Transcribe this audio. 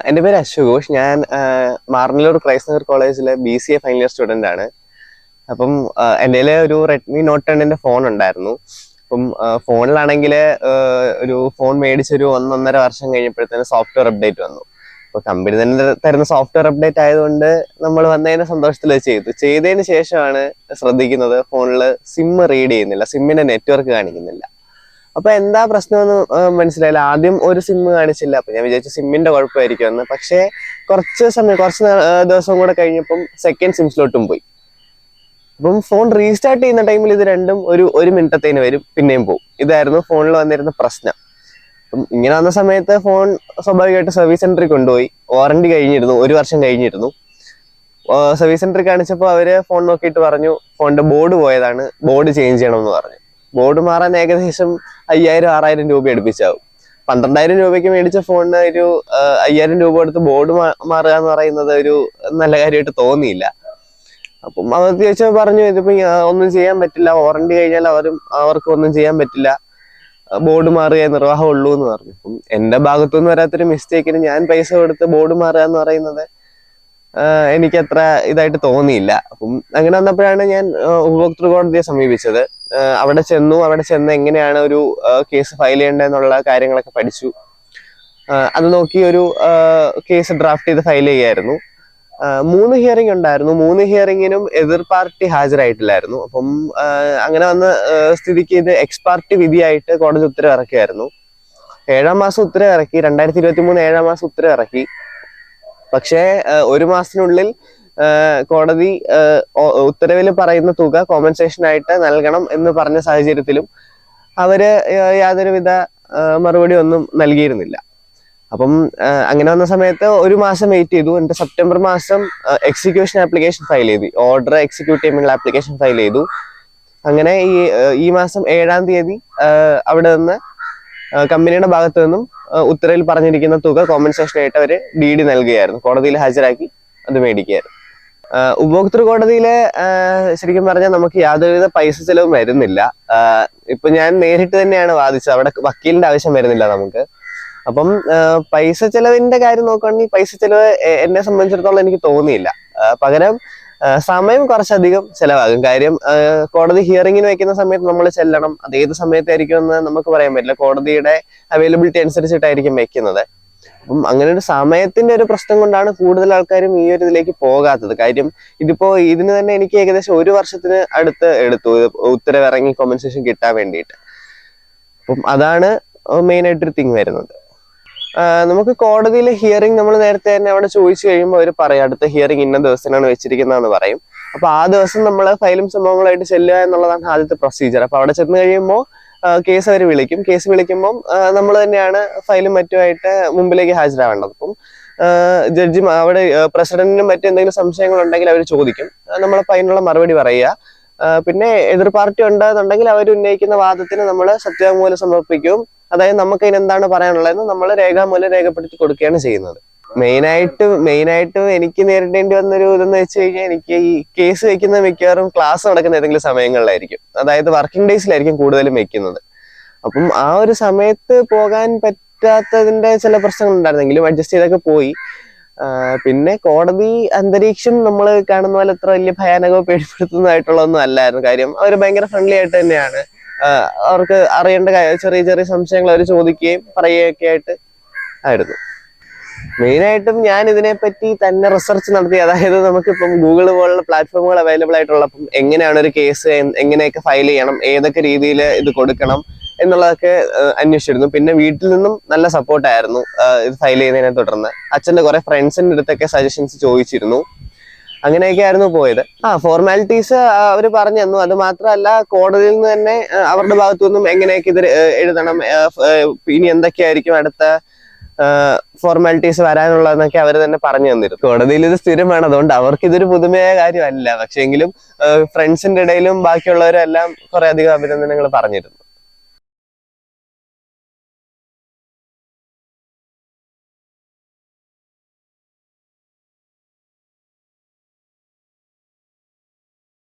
എൻ്റെ പേര് അശുഘോഷ്. ഞാൻ മാർനല്ലൂർ ക്രൈസ്റ്റ് നഗർ കോളേജിലെ BCA ഫൈനൽ ഇയർ സ്റ്റുഡൻ്റ് ആണ്. അപ്പം എൻ്റെ കയ്യിൽ ഒരു റെഡ്മി നോട്ട് 10ൻ്റെ ഫോൺ ഉണ്ടായിരുന്നു. അപ്പം ഫോണിലാണെങ്കിൽ ഒരു ഫോൺ മേടിച്ചൊരു 1.5 വർഷം കഴിഞ്ഞപ്പോഴത്തേന് സോഫ്റ്റ്വെയർ അപ്ഡേറ്റ് വന്നു. അപ്പോൾ കമ്പനി തന്നെ തരുന്ന സോഫ്റ്റ്വെയർ അപ്ഡേറ്റ് ആയതുകൊണ്ട് നമ്മൾ വന്നതിൻ്റെ സന്തോഷത്തിൽ ചെയ്തതിന് ശേഷമാണ് ശ്രദ്ധിക്കുന്നത് ഫോണിൽ സിം റീഡ് ചെയ്യുന്നില്ല, സിമ്മിൻ്റെ നെറ്റ്വർക്ക് കാണിക്കുന്നില്ല. അപ്പൊ എന്താ പ്രശ്നമെന്ന് മനസ്സിലായില്ല. ആദ്യം ഒരു സിം കാണിച്ചില്ല, അപ്പൊ ഞാൻ വിചാരിച്ചു സിമ്മിന്റെ കുഴപ്പമായിരിക്കുമെന്ന്. പക്ഷേ കുറച്ച് ദിവസം കൂടെ കഴിഞ്ഞപ്പം സെക്കൻഡ് സിം സ്ലോട്ടും പോയി. അപ്പം ഫോൺ റീസ്റ്റാർട്ട് ചെയ്യുന്ന ടൈമിൽ ഇത് രണ്ടും ഒരു മിനിറ്റത്തേന് വരും, പിന്നെയും പോകും. ഇതായിരുന്നു ഫോണിൽ വന്നിരുന്ന പ്രശ്നം. അപ്പം ഇങ്ങനെ വന്ന സമയത്ത് ഫോൺ സ്വാഭാവികമായിട്ട് സർവീസ് സെന്ററിൽ കൊണ്ടുപോയി. വാറണ്ടി കഴിഞ്ഞിരുന്നു, 1 വർഷം കഴിഞ്ഞിരുന്നു. സർവീസ് സെന്ററിൽ കാണിച്ചപ്പോൾ അവര് ഫോൺ നോക്കിയിട്ട് പറഞ്ഞു ഫോണിന്റെ ബോർഡ് പോയതാണ്, ബോർഡ് ചേഞ്ച് ചെയ്യണമെന്ന് പറഞ്ഞു. ബോർഡ് മാറാൻ ഏകദേശം 5000-6000 രൂപ അടുപ്പിച്ചാവും. 12,000 രൂപയ്ക്ക് മേടിച്ച ഫോണിന് ഒരു 5000 രൂപ കൊടുത്ത് ബോർഡ് മാറുക എന്ന് പറയുന്നത് ഒരു നല്ല കാര്യമായിട്ട് തോന്നിയില്ല. അപ്പം അവർ ചോദിച്ചാൽ പറഞ്ഞു ഇതിപ്പോ ഒന്നും ചെയ്യാൻ പറ്റില്ല, വാറണ്ടി കഴിഞ്ഞാൽ അവർക്ക് ഒന്നും ചെയ്യാൻ പറ്റില്ല, ബോർഡ് മാറുക നിർവാഹമുള്ളൂ എന്ന് പറഞ്ഞു. അപ്പം എന്റെ ഭാഗത്തുനിന്ന് വരാത്തൊരു മിസ്റ്റേക്കിന് ഞാൻ പൈസ കൊടുത്ത് ബോർഡ് മാറുക എന്ന് പറയുന്നത് എനിക്ക് അത്ര ഇതായിട്ട് തോന്നിയില്ല. അപ്പം അങ്ങനെ വന്നപ്പോഴാണ് ഞാൻ ഉപഭോക്തൃ കോടതിയെ സമീപിച്ചത്. അവിടെ ചെന്ന് എങ്ങനെയാണ് ഒരു കേസ് ഫയൽ ചെയ്യേണ്ടതെന്നുള്ള കാര്യങ്ങളൊക്കെ പഠിച്ചു. അത് നോക്കി ഒരു കേസ് ഡ്രാഫ്റ്റ് ചെയ്ത് ഫയൽ ചെയ്യായിരുന്നു. 3 ഹിയറിംഗ് ഉണ്ടായിരുന്നു. 3 ഹിയറിംഗിനും എതിർ പാർട്ടി ഹാജരായിട്ടില്ലായിരുന്നു. അപ്പം അങ്ങനെ വന്ന സ്ഥിതിക്ക് ഇത് എക്സ് പാർട്ടി വിധിയായിട്ട് കോടതി ഉത്തരവ് ഇറക്കിയായിരുന്നു. 7-ാം മാസം ഉത്തരവ് ഇറക്കി, 2023 7-ാം മാസം ഉത്തരവ് ഇറക്കി. പക്ഷേ 1 മാസത്തിനുള്ളിൽ കോടതി ഉത്തരവിൽ പറയുന്ന തുക കോമ്പൻസേഷൻ ആയിട്ട് നൽകണം എന്ന് പറഞ്ഞ സാഹചര്യത്തിലും അവര് യാതൊരുവിധ മറുപടി ഒന്നും നൽകിയിരുന്നില്ല. അപ്പം അങ്ങനെ വന്ന സമയത്ത് 1 മാസം വെയിറ്റ് ചെയ്തു. എന്നിട്ട് സെപ്റ്റംബർ മാസം എക്സിക്യൂഷൻ ആപ്ലിക്കേഷൻ ഫയൽ ചെയ്തു, ഓർഡർ എക്സിക്യൂട്ട് ചെയ്യാനുള്ള ആപ്ലിക്കേഷൻ ഫയൽ ചെയ്തു. അങ്ങനെ ഈ മാസം 7-ാം തീയതി അവിടെ നിന്ന് കമ്പനിയുടെ ഭാഗത്തു നിന്നും ഉത്തരവിൽ പറഞ്ഞിരിക്കുന്ന തുക കോമ്പൻസേഷൻ ആയിട്ട് അവര് DD നൽകുകയായിരുന്നു. കോടതിയിൽ ഹാജരാക്കി അത് മേടിക്കുകയായിരുന്നു. ഉപഭോക്തൃ കോടതിയിലെ ശരിക്കും പറഞ്ഞാൽ നമുക്ക് യാതൊരുവിധ പൈസ ചെലവും വരുന്നില്ല. ഇപ്പൊ ഞാൻ നേരിട്ട് തന്നെയാണ് വാദിച്ചത്, അവിടെ വക്കീലിന്റെ ആവശ്യം വരുന്നില്ല നമുക്ക്. അപ്പം പൈസ ചെലവിന്റെ കാര്യം നോക്കുകയാണെങ്കിൽ പൈസ ചെലവ് എന്നെ സംബന്ധിച്ചിടത്തോളം എനിക്ക് തോന്നിയില്ല. പകരം സമയം കുറച്ചധികം ചെലവാകും. കാര്യം കോടതി ഹിയറിംഗിന് വെക്കുന്ന സമയത്ത് നമ്മൾ ചെല്ലണം. അത് ഏത് സമയത്തായിരിക്കും എന്ന് നമുക്ക് പറയാൻ പറ്റില്ല, കോടതിയുടെ അവൈലബിലിറ്റി അനുസരിച്ചിട്ടായിരിക്കും വെക്കുന്നത്. അപ്പം അങ്ങനെ ഒരു സമയത്തിന്റെ ഒരു പ്രശ്നം കൊണ്ടാണ് കൂടുതൽ ആൾക്കാരും ഈ ഒരു ഇതിലേക്ക് പോകാത്തത്. കാര്യം ഇതിന് തന്നെ എനിക്ക് ഏകദേശം 1 വർഷത്തിന് അടുത്ത് എടുത്തു ഉത്തരവ് ഇറങ്ങി കോമ്പൻസേഷൻ കിട്ടാൻ വേണ്ടിയിട്ട്. അപ്പം അതാണ് മെയിൻ ആയിട്ടൊരു തിങ് വരുന്നത്. നമുക്ക് കോടതിയിലെ ഹിയറിംഗ് നമ്മൾ നേരത്തെ തന്നെ അവിടെ ചോദിച്ചു കഴിയുമ്പോൾ അവർ പറയും അടുത്ത ഹിയറിംഗ് ഇന്ന ദിവസത്തിനാണ് വെച്ചിരിക്കുന്നതെന്ന് പറയും. അപ്പൊ ആ ദിവസം നമ്മൾ ഫയലും സംഭവങ്ങളായിട്ട് ചെല്ലുക എന്നുള്ളതാണ് ആദ്യത്തെ പ്രൊസീജിയർ. അപ്പൊ അവിടെ ചെന്ന് കഴിയുമ്പോൾ കേസ് അവർ വിളിക്കും. കേസ് വിളിക്കുമ്പോൾ നമ്മൾ തന്നെയാണ് ഫയലും മറ്റുമായിട്ട് മുമ്പിലേക്ക് ഹാജരാവേണ്ടത്. അപ്പം ജഡ്ജി അവിടെ പ്രസിഡന്റിനും മറ്റും എന്തെങ്കിലും സംശയങ്ങൾ ഉണ്ടെങ്കിൽ അവർ ചോദിക്കും, നമ്മളപ്പോൾ അതിനുള്ള മറുപടി പറയുക. പിന്നെ എതിർ പാർട്ടി ഉണ്ടെന്നുണ്ടെങ്കിൽ അവർ ഉന്നയിക്കുന്ന വാദത്തിന് നമ്മൾ സത്യവാങ്മൂലം സമർപ്പിക്കും. അതായത് നമുക്ക് അതിന് എന്താണ് പറയാനുള്ളതെന്ന് നമ്മൾ രേഖാമൂലം രേഖപ്പെടുത്തി കൊടുക്കുകയാണ് ചെയ്യുന്നത്. മെയിനായിട്ടും എനിക്ക് നേരിടേണ്ടി വന്നൊരു ഇതെന്ന് വെച്ച് കഴിഞ്ഞാൽ, എനിക്ക് ഈ കേസ് വെക്കുന്ന മിക്കവാറും ക്ലാസ് നടക്കുന്ന ഏതെങ്കിലും സമയങ്ങളിലായിരിക്കും. അതായത് വർക്കിംഗ് ഡേയ്സിലായിരിക്കും കൂടുതലും വെക്കുന്നത്. അപ്പം ആ ഒരു സമയത്ത് പോകാൻ പറ്റാത്തതിന്റെ ചില പ്രശ്നങ്ങൾ ഉണ്ടായിരുന്നെങ്കിലും അഡ്ജസ്റ്റ് ചെയ്തൊക്കെ പോയി. പിന്നെ കോടതി അന്തരീക്ഷം നമ്മൾ കാണുന്ന പോലെ അത്ര വലിയ ഭയാനകമോ പേടിപ്പെടുത്തുന്നതായിട്ടുള്ളതൊന്നും അല്ലായിരുന്നു. കാര്യം അവർ ഭയങ്കര ഫ്രണ്ട്ലി ആയിട്ട് തന്നെയാണ്. അവർക്ക് അറിയേണ്ട ചെറിയ ചെറിയ സംശയങ്ങൾ അവർ ചോദിക്കുകയും പറയുകയൊക്കെ ആയിട്ട് ആയിരുന്നു. മെയിനായിട്ടും ഞാൻ ഇതിനെപ്പറ്റി തന്നെ റിസർച്ച് നടത്തി. അതായത് നമുക്കിപ്പം ഗൂഗിൾ പോലുള്ള പ്ലാറ്റ്ഫോമുകൾ അവൈലബിൾ ആയിട്ടുള്ളപ്പം എങ്ങനെയാണ് ഒരു കേസ് എങ്ങനെയൊക്കെ ഫയൽ ചെയ്യണം, ഏതൊക്കെ രീതിയിൽ ഇത് കൊടുക്കണം എന്നുള്ളതൊക്കെ അന്വേഷിച്ചിരുന്നു. പിന്നെ വീട്ടിൽ നിന്നും നല്ല സപ്പോർട്ടായിരുന്നു ഇത് ഫയൽ ചെയ്യുന്നതിനെ തുടർന്ന്. അച്ഛൻ്റെ കുറെ ഫ്രണ്ട്സിൻ്റെ അടുത്തൊക്കെ സജഷൻസ് ചോദിച്ചിരുന്നു. അങ്ങനെയൊക്കെ ആയിരുന്നു പോയത്. ഫോർമാലിറ്റീസ് അവർ പറഞ്ഞു തന്നു. അത് മാത്രമല്ല കോടതിയിൽ നിന്ന് തന്നെ അവരുടെ ഭാഗത്തു നിന്നും എങ്ങനെയൊക്കെ ഇത് എഴുതണം, ഇനി എന്തൊക്കെയായിരിക്കും അടുത്ത ഫോർമാലിറ്റീസ് വരാനുള്ളതെന്നൊക്കെ അവർ തന്നെ പറഞ്ഞു തന്നിരുന്നു. കോടതിയിൽ ഇത് സ്ഥിരമാണ്, അതുകൊണ്ട് അവർക്ക് ഇതൊരു പുതുമയായ കാര്യമല്ല. പക്ഷെ എങ്കിലും ഫ്രണ്ട്സിന്റെ ഇടയിലും ബാക്കിയുള്ളവരും എല്ലാം കുറെ അധികം അഭിനന്ദനങ്ങൾ പറഞ്ഞിരുന്നു.